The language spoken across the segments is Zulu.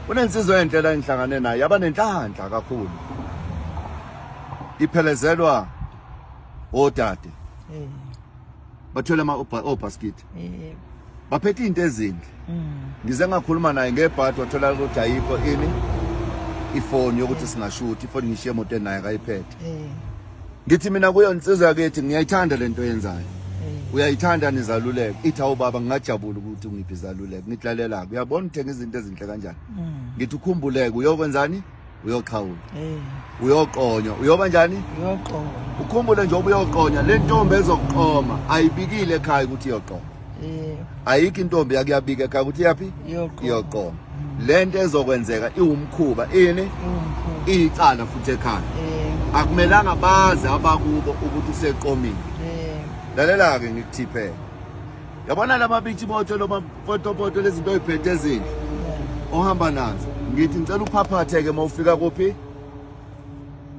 Unensizwa enhle la enhlangane naye abanenhlanhla kakhulu. Iphelezelwa odade. Bathwele obasket. Baphethe into ezinhle. Ngize ngakhuluma naye ngebhathi wathola ukuthi ayikho ini ifoni yokuthi singashuthi ifoni ngishiye emotweni naye akayiphethe. Ngithi mina kuyo insizwa yakethi ngiyayithanda lento yenzayo. Uyayithanda nizaluleke. Ithi awubaba ngingajabula ukuthi ungiphi izaluleke. Ngitlalela uyabona uthenga izinto ezinhle kanjani. Ngithi ukhumbuleke uyokwenzani? Uyoqhawula. Uyoqonywa. Uyoba njani? Uyoqonywa. Ukhumbule nje ubuyoqonywa le ntombi ezokuqoma ayibikile ekhaya ukuthi iyoqoma. Ayikho intombi yakuyabika ekhaya ukuthi yapi? Iyoqoma. Lento ezokwenzeka iwumkhuba ini? Icala futhi ekhaya. Akumelanga baze abakubo ukuthi useqomile. Lalela ke ngikuthiphe. Yabona lama bithi botho loma fotopoto lezinto eziphethe ezinhle. Ohamba nazo. Ngithi ngicela uphaphathe mawufika kuphi?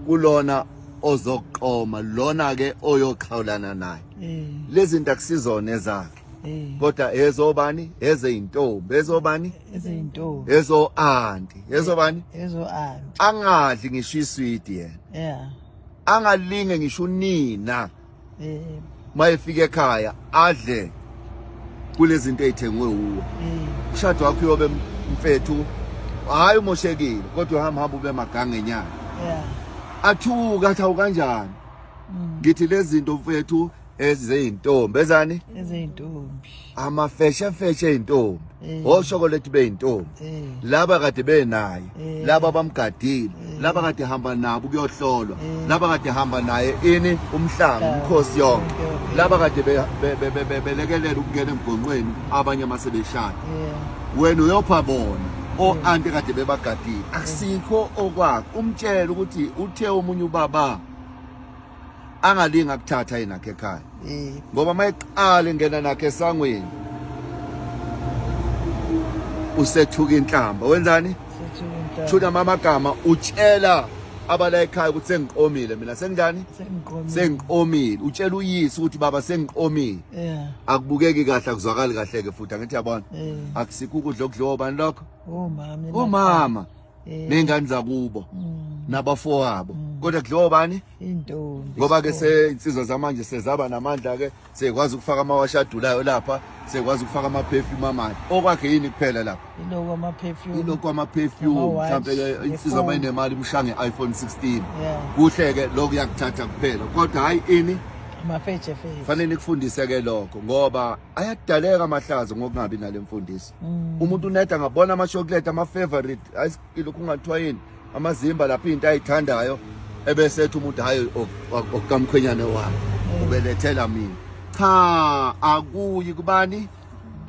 Kulona ozoqoma lona ke oyoqhawulana naye. Lezi zinto akusizona ezakhe. Kodwa ezobani? Ezeintombi. Ezobani? Ezeintombi. Ezo auntie. Ezobani? Ezo auntie. Angadli ngisho isweet yena. Angalinge ngisho unina. Mayefika ekhaya adle kulezi zinto ezithengwe uwo. Ushado wakho uyobe mfethu hayi umoshekile kodwa uhamba ube emaganga enyanga. Athuka athawu kanjani? Ngithi lezi zinto mfethu ezeintombi ezani? Ezeintombi. Amafeshe eintombi. Oshokolate beintombi. Laba kade benaye, laba bamgadile, laba kade hamba nabo kuyohlolwa, laba kade hamba naye ini umhlanga umkhosi yonke. Laba kade belekelela ukungena emgonqweni abanye amasebeshana. Wena uyopha bona anti kade bebagadile. Akusikho okwakho umtshela ukuthi uthe omunye ubaba angalinga kuthatha yena ekhaya. Ngoba mayiqala ngena nakhe esangweni usethuka inhlamba wenzani? Shuna mama gama utshela abala ekhaya ukuthi sengiqomile mina senjani? Sengiqomile. Utshela uyise ukuthi baba sengiqomile. Akubukeki kahle akuzwakali kahle ke futhi angithi yabona. Akusikho ukudla okudliwa bani lokho? Omama. Nengane zakubo nabafowabo. Kodwa kudliwa bani? Intombi. Ngoba ke insizwa zamanje sezaba namandla ke sekwazi ukufaka amawashadulayo lapha, sekwazi ukufaka ama-perfume amanje. Okwakhe yini kuphela lapha? Iloko ama-perfume. Iloko ama-perfume mhlambe ke insizwa mayinemali imshange iPhone 16. Kuhle ke lokho yakuthatha kuphela. Kodwa hayi ini? Amafetshe. Fanele nikufundise ke lokho ngoba ayadaleka amahlazo ngokungabi nalemfundiso. Umuntu uneda ngabona ama-chocolate ama-favorite ayisikhilo kungathiwa yini? Amazimba lapha into ayithandayo ebese ethi umuntu hayi okamkhwenyane wami ubelethela mina. Cha akuyi kubani?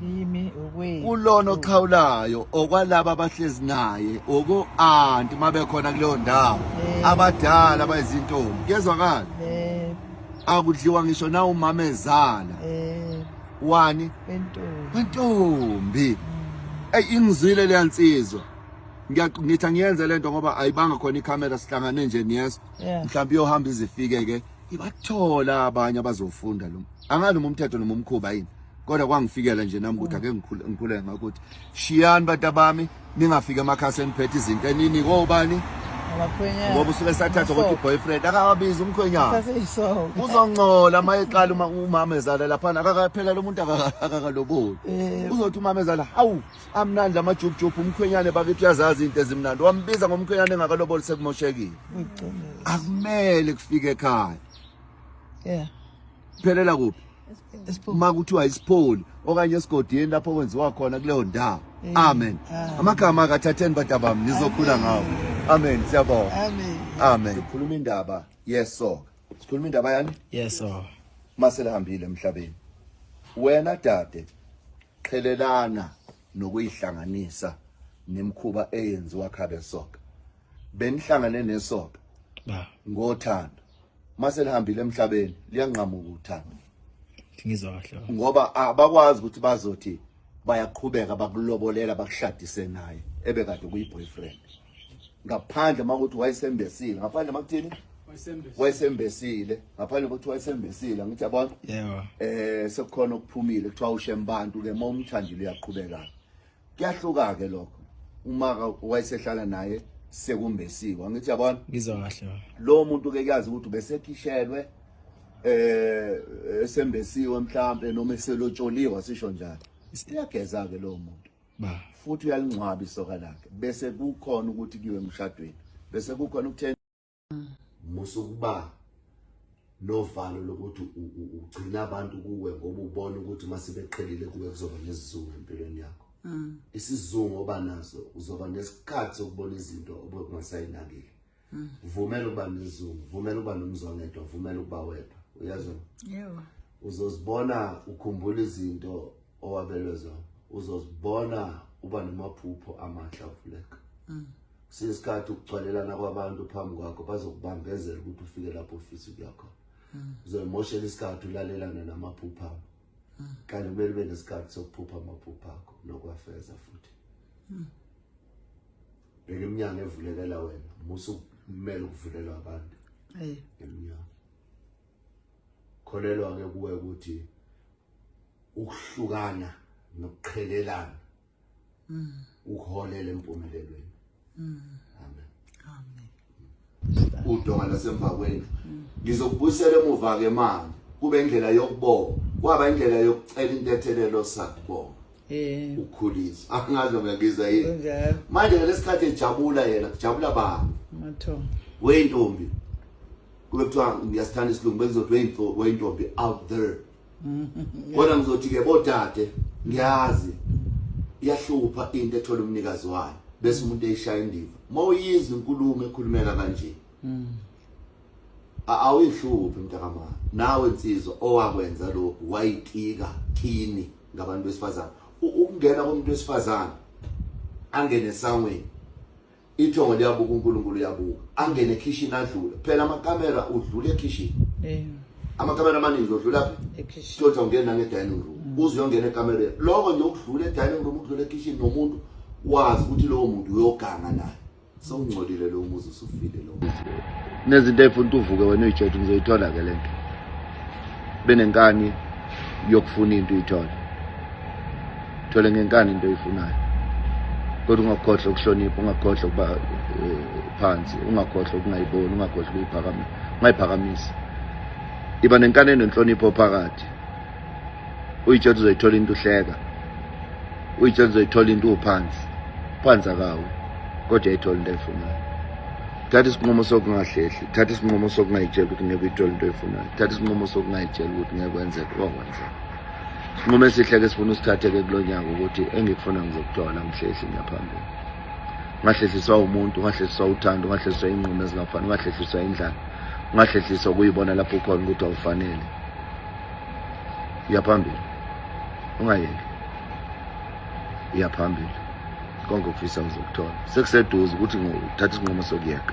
Kimi okwethu. Kulona oqhawulayo okwalaba abahlezi naye oko anti mabekhona kuleyo ndawo abadala bayizintombi. Kezwakala? Akudliwa ngisho na umama ezala. Wani? Wentombi. Ingizwile le yansizwa. Ngithi ngiyenze lento ngoba ayibanga khona ikhamera sihlangane nje niyeso. Mhlawumbe iyohamba izifike ke ibathola abanye abazofunda lo. Angani umthetho noma umkhuba yini. Kodwa kwangifikela nje nami ukuthi ake ngikhule ngakuthi shiyani bantu bami ningafika emakhaya eniphethe izinto enini kobani? Abakhwenyana. Ngoba usuke sathatha ukuthi boyfriend akabiza umkhwenyana. Saseyisoko. Uzoncola mayeqala umama ezala lapha akakaphela lo muntu akakaloboli. Uzothi umama ezala hawu amnandi amajubujubu umkhwenyane bakithi uyazazi into ezimnandi wambiza ngomkhwenyane engakaloboli sekumoshekile. Akumele kufike ekhaya. Phelela kuphi? Makuthiwa isipholi okanye esigodini lapho kwenziwa khona kuleyo ndawo. Amen. Amagama akathatheni bantu bami nizokhula ngawo. Amen. Siyabonga. Amen. Sikhuluma indaba yesoka. Sikhuluma indaba yani? Yesoka. Maselahambile emhlabeni. Wena dade qhelelana nokuyihlanganisa nemkhuba eyenziwa khabe soka. Benihlangane nesoka. Ngothando. Maselahambile emhlabeni liyanqamuka uthando. Ngizwa kahle. Ngoba abakwazi ukuthi bazothi bayaqhubeka bakulobolela bakushadise naye ebekade kuyiboyfriend. Ngaphandle makuthi wayesembesile ngaphandle makuthini wayesembesile ngaphandle kokuthi wayesembesile ngithi yabona sekukhona okuphumile kuthiwa ushembantu ke momthandile uyaqhubeka kuyahluka ke lokho umaka wayesehlala naye sekumbesiko angithi yabona ngizwa kahle lo muntu ke kuyazi ukuthi besekhishelwe esembesiwe mhlambe noma eselotsholiwa sisho njalo siyageza ke lo muntu ba futhi uyalincwaba isoka lakhe bese kukhona ukuthi kiwe emshadweni bese kukhona ukuthena musukuba novalo lokuthi ugcina abantu kuwe ngoba ubona ukuthi masibeqhelile kuwe kuzoba nesizungu empilweni yakho isizungu oba naso uzoba nesikhathi sokubona izinto obekungasayinakile vumela ukuba nesizungu vumela ukuba nomzwangedwa vumela ukuba wedwa uyazona yebo uzozibona ukhumbula izinto owabelwe zona uzozibona uba namaphupho amahle avuleka sisikhathi ukugcwalelana kwabantu phambi kwakho bazokubambezela ukuthi ufike lapho ufisa ukuya khona uzomoshela isikhathi ulalelana namaphupho akho kanti kumele ube nesikhathi sokuphupha amaphupho akho nokwafeza futhi beka iminyango evulekela wena musu kumele ukuvulelwa abantu eminyango kholelwa ke kuwe ukuthi ukuhlukana nokuqhelelana ukuholela empumelelweni amen udonga lasemva kwenu ngizokubuyisela emuva ke manje kube indlela yokubonga kwaba indlela yokucela intethelelo sakubonga ukukhulisa angazi ngiyakizwa yini manje lesikhathi ejabula yena kujabula bani matho weyintombi kube kuthiwa ngiyasithanda isilungu bezothi weyintombi out there kodwa ngizothi ke bodade ngiyazi iyahlupha into ethola umnikazi wayo bese umuntu eyishaya indiva mawuyizwa inkulumo ekhulumeka kanje awuyihluphi mntakama nawe insizwa owakwenza lokhu wayitika kini ngabantu besifazana ukungena komuntu wesifazana angene esangweni ithongo liyabuka uNkulunkulu uyabuka angene ekitchen adlule phela amakamera udlule ekitchen amakamera amaningi udlula phi ekitchen tota ungena ngedining room uzuyongena ekamera lokho nje ukudlula edining room udlule ekitchen nomuntu wazi ukuthi lowo muntu uyoganga naye sowungcolile lo muzi usufile lo muntu nezinto efuna uvuke wena uyijeje ngizoyithola ke lento benenkani yokufuna into uyithola thole ngenkani into oyifunayo kodwa ungakhohlwa ukuhlonipha ungakhohlwa kuba phansi ungakhohlwa ukungayiboni ungakhohlwa ukuyiphakamisa ungayiphakamisa iba nenkani nenhlonipho phakathi uyijeje uzoyithola into uhleka uyijeje uzoyithola into uphansi phansi akawe kodwa ayithola into efunayo thatha isinqumo sokungahlehli thatha isinqumo sokungayitshela ukuthi ngeke uyithola into efunayo thatha isinqumo sokungayitshela ukuthi ngeke kwenzeke okwenzeka isinqumo esihleke sifuna usithatheke kulonyaka ukuthi engikufuna ngizokuthola ngihlehli ngaphambili ungahlehliswa umuntu ungahlehliswa uthando ungahlehliswa inqumo ezingafani ungahlehliswa indlala ungahlehliswa kuyibona lapho ukhona ukuthi awufanele iyaphambili ungayeki iyaphambili konke ukufisa uzokuthola sekuseduze ukuthi ngithatha isinqumo sokuyeka